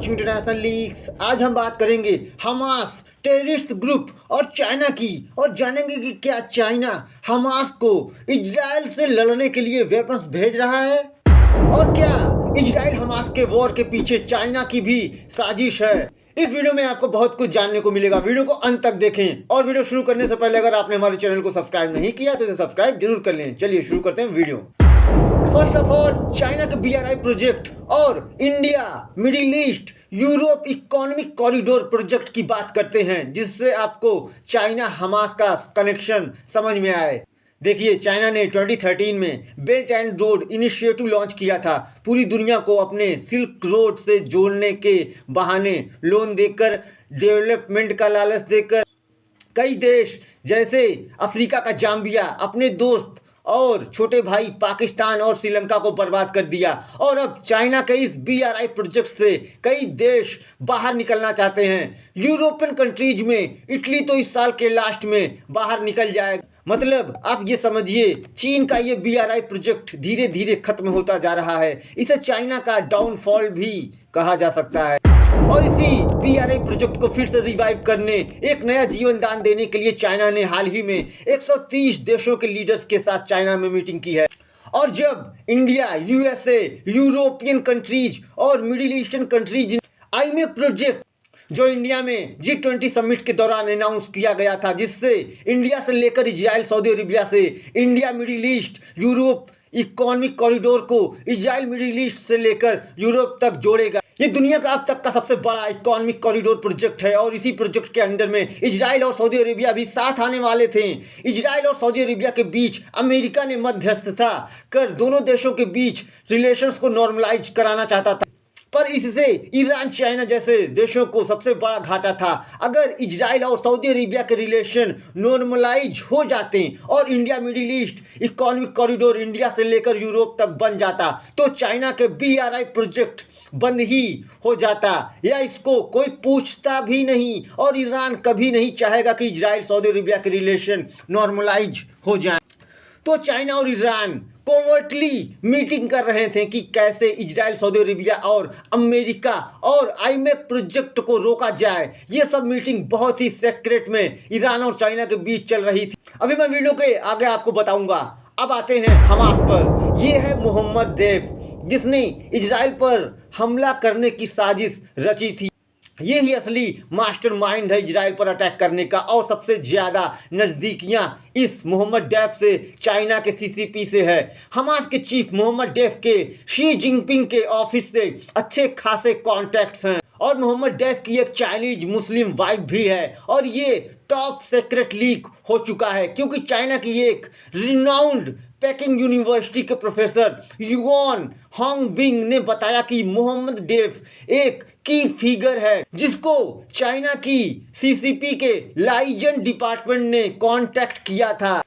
Watching international leaks. आज हम बात करेंगे हमास टेररिस्ट ग्रुप और चाइना की, और जानेंगे कि क्या चाइना हमास को इजराइल से लड़ने के लिए वेपन्स भेज रहा है, और क्या इजराइल हमास के वॉर के पीछे चाइना की भी साजिश है। इस वीडियो में आपको बहुत कुछ जानने को मिलेगा। वीडियो को अंत तक देखें, और वीडियो शुरू करने से पहले अगर आपने हमारे चैनल को सब्सक्राइब नहीं किया तो इसे सब्सक्राइब जरूर कर लें। चलिए शुरू करते हैं video. First of all, China के BRI प्रोजेक्ट और India middle east Europe economic corridor project की बात करते हैं, जिससे आपको चाइना हमास का कनेक्शन समझ में आए। देखिए, चाइना ने 2013 में belt and road initiative launch किया था। पूरी दुनिया को अपने सिल्क रोड से जोड़ने के बहाने लोन देकर, डेवलपमेंट का लालच देकर कई देश जैसे अफ्रीका का जाम्बिया, अपने दोस्त और छोटे भाई पाकिस्तान और श्रीलंका को बर्बाद कर दिया। और अब चाइना के इस BRI प्रोजेक्ट से कई देश बाहर निकलना चाहते हैं। यूरोपियन कंट्रीज में इटली तो इस साल के लास्ट में बाहर निकल जाएगा। मतलब आप ये समझिए, चीन का ये BRI प्रोजेक्ट धीरे धीरे खत्म होता जा रहा है। इसे चाइना का डाउनफॉल भी कहा जा सकता है। और इसी BRI प्रोजेक्ट को फिर से रिवाइव करने, एक नया जीवन दान देने के लिए चाइना ने हाल ही में 130 देशों के लीडर्स के साथ चाइना में मीटिंग की है। और जब इंडिया, USA, यूरोपियन कंट्रीज और middle eastern countries IMEC project जो इंडिया में G20 समिट के दौरान अनाउंस किया गया था, जिससे इंडिया से लेकर इजराइल, सऊदी अरेबिया से India middle east Europe economic corridor को इजराइल मिडिल ईस्ट से लेकर यूरोप तक जोड़ेगा। ये दुनिया का अब तक का सबसे बड़ा इकोनॉमिक कॉरिडोर प्रोजेक्ट है, और इसी प्रोजेक्ट के अंडर में इजराइल और सऊदी अरेबिया भी साथ आने वाले थे। इजराइल और सऊदी अरेबिया के बीच अमेरिका ने मध्यस्थता कर दोनों देशों के बीच रिलेशंस को नॉर्मलाइज कराना चाहता था, पर इससे ईरान, चाइना जैसे देशों को सबसे बड़ा घाटा था। अगर इजराइल और सऊदी अरेबिया के रिलेशन नॉर्मलाइज हो जाते और India middle east economic corridor India से लेकर यूरोप तक बन जाता, तो चाइना के BRI प्रोजेक्ट बंद ही हो जाता, या इसको कोई पूछता भी नहीं। और ईरान कभी नहीं चाहेगा कि इजराइल सऊदी अरेबिया के रिलेशन नॉर्मलाइज हो जाए। तो चाइना और ईरान कोवर्टली मीटिंग कर रहे थे कि कैसे इजराइल, सऊदी अरेबिया और अमेरिका और IMEC प्रोजेक्ट को रोका जाए। ये सब मीटिंग बहुत ही सीक्रेट में ईरान और चाइना के बीच चल रही थी। अभी मैं वीडियो के आगे आपको बताऊंगा। अब आते हैं हमास पर। ये है मोहम्मद देफ, जिसने इजराइल पर हमला करने की साजिश रची थी। ये ही असली मास्टरमाइंड है इजराइल पर अटैक करने का, और सबसे ज़्यादा नज़दीकियां इस मोहम्मद डेफ से चाइना के CCP से है। हमास के चीफ मोहम्मद डेफ के शी जिनपिंग के ऑफिस से अच्छे खासे कॉन्टैक्ट्स हैं, और मोहम्मद डेफ की एक चाइनीज मुस्लिम वाइफ भी है। और ये टॉप सीक्रेट लीक हो चुका है, क्योंकि चाइना की एक रिनाउंड पेकिंग यूनिवर्सिटी के प्रोफेसर युआन होंगबिंग ने बताया कि मोहम्मद डेफ एक की फिगर है, जिसको चाइना की CCP के लाइजन डिपार्टमेंट ने कांटेक्ट किया था।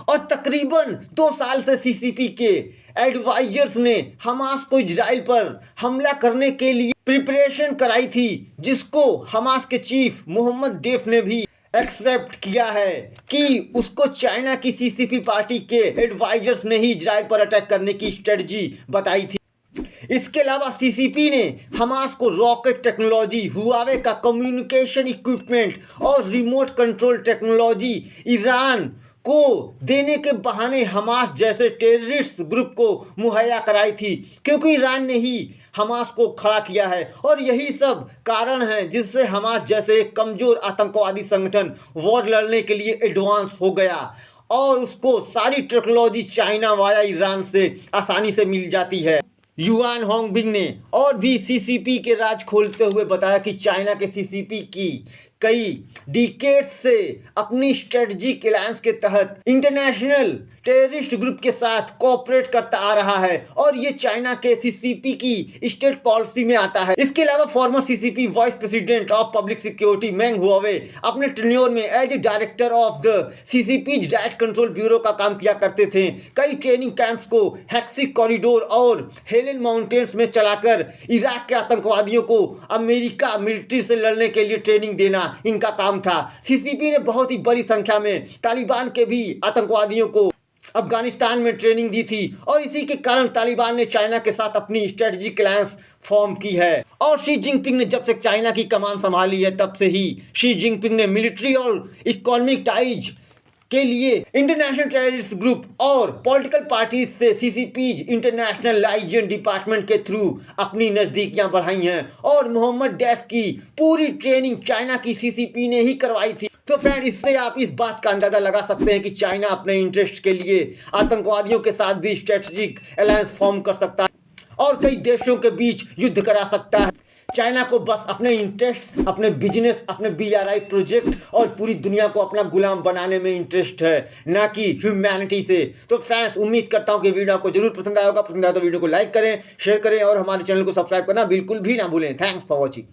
और तकरीबन 2 साल से CCP के एडवाइजर्स ने हमास को इजराइल पर हमला करने के लिए प्रिपरेशन कराई थी, जिसको हमास के चीफ मोहम्मद डेफ ने भी एक्सेप्ट किया है कि उसको चाइना की CCP पार्टी के एडवाइजर्स ने ही इजराइल पर अटैक करने की स्ट्रेटजी बताई थी। इसके अलावा CCP ने हमास को रॉकेट टेक्नोलॉजी, हुआवे का कम्युनिकेशन इक्विपमेंट और रिमोट कंट्रोल टेक्नोलॉजी ईरान को देने के बहाने हमास जैसे टेररिस्ट ग्रुप को मुहैया कराई थी, क्योंकि ईरान ने ही हमास को खड़ा किया है। और यही सब कारण है जिससे हमास जैसे कमज़ोर आतंकवादी संगठन वॉर लड़ने के लिए एडवांस हो गया, और उसको सारी टेक्नोलॉजी चाइना वाया ईरान से आसानी से मिल जाती है। युआन होंगबिंग ने और भी CCP के राज खोलते हुए बताया कि चाइना के CCP की कई डिकेड से अपनी स्ट्रेटजिक अलायंस के तहत इंटरनेशनल टेररिस्ट ग्रुप के साथ कोऑपरेट करता आ रहा है, और ये चाइना के CCP की स्टेट पॉलिसी में आता है। इसके अलावा former CCP vice president of public security Meng Huawei अपने टेन्योर में as a director of the CCP direct control bureau का काम किया करते थे। कई ट्रेनिंग कैंप्स को हैक्सिक कॉरिडोर और हेलन माउंटेन्स में चलाकर इराक के आतंकवादियों को अमेरिका मिलिट्री से लड़ने के लिए ट्रेनिंग देना इनका काम था। CCP ने बहुत ही बड़ी संख्या में तालिबान के भी आतंकवादियों को अफगानिस्तान में ट्रेनिंग दी थी और इसी के कारण तालिबान ने चाइना के साथ अपनी स्ट्रेटजिक अलायंस फॉर्म की है। और शी जिनपिंग ने जब से चाइना की कमान संभाली है तब से ही शी जिनपिंग ने मिलिट्री और इकोनॉमिक टाइज के लिए इंटरनेशनल टेररिस्ट ग्रुप और पॉलिटिकल पार्टीज से सीसीपीज इंटरनेशनल लाइजन डिपार्टमेंट के थ्रू अपनी नज़दीकियां बढ़ाई हैं और मोहम्मद डैफ की पूरी ट्रेनिंग चाइना की सीसीपी ने ही करवाई थी। तो फ्रेंड, इससे आप इस बात का अंदाजा लगा सकते हैं कि चाइना अपने इंटरेस्ट के लिए आतंकवादियों के साथ भी स्ट्रेटजिक अलायंस फॉर्म कर सकता है और कई देशों के बीच युद्ध करा सकता है। चाइना को बस अपने इंटरेस्ट, अपने बिजनेस, अपने BRI प्रोजेक्ट और पूरी दुनिया को अपना गुलाम बनाने में इंटरेस्ट है, ना कि ह्यूमैनिटी से। तो फ्रेंड्स, उम्मीद करता हूं कि वीडियो आपको जरूर पसंद आएगा। पसंद आया तो वीडियो को लाइक करें, शेयर करें और हमारे चैनल को सब्सक्राइब करना बिल्कुल भी ना भूलें। Thanks for watching.